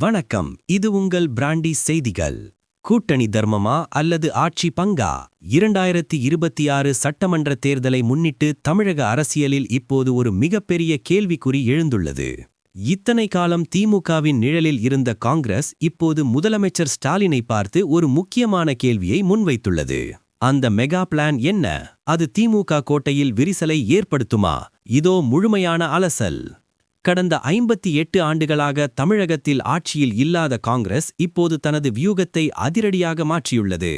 வணக்கம், இது உங்கள் பிராண்டி செய்திகள். கூட்டணி தர்மமா அல்லது ஆட்சி பங்கா? 2026 சட்டமன்ற தேர்தலை முன்னிட்டு தமிழக அரசியலில் இப்போது ஒரு மிகப்பெரிய கேள்விக்குறி எழுந்துள்ளது. இத்தனை காலம் திமுகவின் நிழலில் இருந்த காங்கிரஸ் இப்போது முதலமைச்சர் ஸ்டாலினை பார்த்து ஒரு முக்கியமான கேள்வியை முன்வைத்துள்ளது. அந்த மெகா பிளான் என்ன? அது திமுக கோட்டையில் விரிசலை ஏற்படுத்துமா? இதோ முழுமையான அலசல். கடந்த 58 ஆண்டுகளாக தமிழகத்தில் ஆட்சியில் இல்லாத காங்கிரஸ் இப்போது தனது வியூகத்தை அதிரடியாக மாற்றியுள்ளது.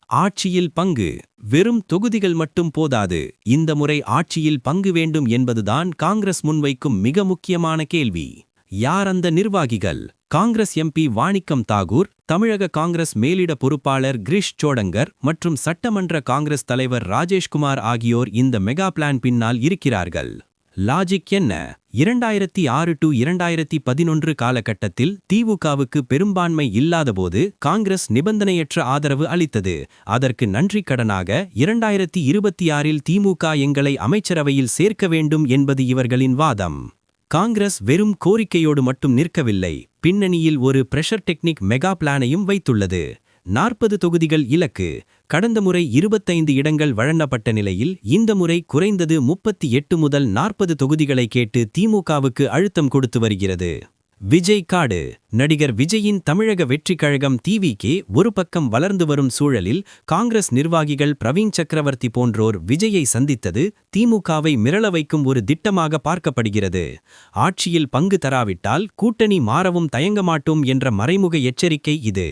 ஆட்சியில் பங்கு. வெறும் தொகுதிகள் மட்டும் போதாது, இந்த முறை ஆட்சியில் பங்கு வேண்டும் என்பதுதான் காங்கிரஸ் முன்வைக்கும் மிக முக்கியமான கேள்வி. யார் அந்த நிர்வாகிகள்? காங்கிரஸ் எம்பி வாணிக்கம் தாகூர், தமிழக காங்கிரஸ் மேலிட பொறுப்பாளர் கிரிஷ் சோடங்கர் மற்றும் சட்டமன்ற காங்கிரஸ் தலைவர் ராஜேஷ்குமார் ஆகியோர் இந்த மெகா பிளான் பின்னால் இருக்கிறார்கள். லாஜிக் என்ன? 2006 to 2011 காலகட்டத்தில் திமுகவுக்கு பெரும்பான்மை இல்லாதபோது காங்கிரஸ் நிபந்தனையற்ற ஆதரவு அளித்தது. அதற்கு நன்றி கடனாக 2026இல் திமுக எங்களை அமைச்சரவையில் சேர்க்க வேண்டும் என்பது இவர்களின் வாதம். காங்கிரஸ் வெறும் கோரிக்கையோடு மட்டும் நிற்கவில்லை, பின்னணியில் ஒரு பிரஷர் டெக்னிக் மெகா பிளானையும் வைத்துள்ளது. 40 தொகுதிகள் இலக்கு. கடந்த முறை 25 இடங்கள் வழங்கப்பட்ட நிலையில் இந்த முறை குறைந்தது 38 முதல் 40 தொகுதிகளை கேட்டு திமுகவுக்கு அழுத்தம் கொடுத்து வருகிறது. விஜய் காடு. நடிகர் விஜயின் தமிழக வெற்றிக் கழகம் டிவிகே ஒரு பக்கம் வளர்ந்து வரும் சூழலில் காங்கிரஸ் நிர்வாகிகள் பிரவீன் சக்கரவர்த்தி போன்றோர் விஜயை சந்தித்தது திமுகவை மிரள வைக்கும் ஒரு திட்டமாக பார்க்கப்படுகிறது. ஆட்சியில் பங்கு தராவிட்டால் கூட்டணி மாறவும் தயங்க மாட்டோம் என்ற மறைமுக எச்சரிக்கை இது.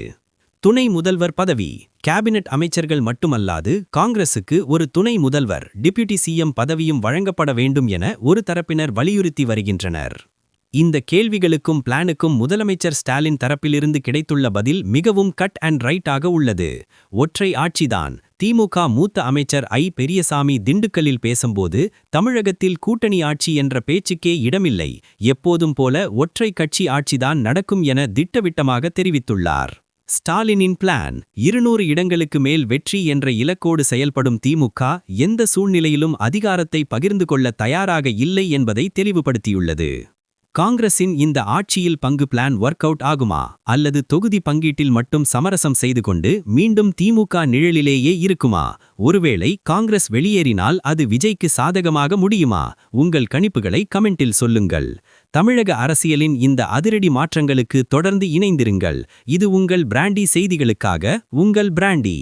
துணை முதல்வர் பதவி. கேபினட் அமைச்சர்கள் மட்டுமல்லாது காங்கிரசுக்கு ஒரு துணை முதல்வர் டிப்யூட்டி சிஎம் பதவியும் வழங்கப்பட வேண்டும் என ஒரு தரப்பினர் வலியுறுத்தி வருகின்றனர். இந்த கேள்விகளுக்கும் பிளானுக்கும் முதலமைச்சர் ஸ்டாலின் தரப்பிலிருந்து கிடைத்துள்ள பதில் மிகவும் கட் அண்ட் ரைட்டாக உள்ளது. ஒற்றை ஆட்சிதான். திமுக மூத்த அமைச்சர் பெரியசாமி திண்டுக்கல்லில் பேசும்போது தமிழகத்தில் கூட்டணி ஆட்சி என்ற பேச்சுக்கே இடமில்லை, எப்போதும் போல ஒற்றை கட்சி ஆட்சிதான் நடக்கும் என திட்டவிட்டமாக தெரிவித்துள்ளார். ஸ்டாலினின் பிளான். 200 இடங்களுக்கு மேல் வெற்றி என்ற இலக்கோடு செயல்படும் திமுக எந்த சூழ்நிலையிலும் அதிகாரத்தை பகிர்ந்து கொள்ள தயாராக இல்லை என்பதை தெளிவுபடுத்தியுள்ளது. காங்கிரசின் இந்த ஆட்சியில் பங்கு பிளான் ஒர்க் அவுட் ஆகுமா, அல்லது தொகுதி பங்கீட்டில் மட்டும் சமரசம் செய்து கொண்டு மீண்டும் திமுக நிழலிலேயே இருக்குமா? ஒருவேளை காங்கிரஸ் வெளியேறினால் அது விஜய்க்கு சாதகமாக முடியுமா? உங்கள் கணிப்புகளை கமெண்டில் சொல்லுங்கள். தமிழக அரசியலின் இந்த அதிரடி மாற்றங்களுக்கு தொடர்ந்து இணைந்திருங்கள். இது உங்கள் பிராண்டி செய்திகளுக்காக உங்கள் பிராண்டி.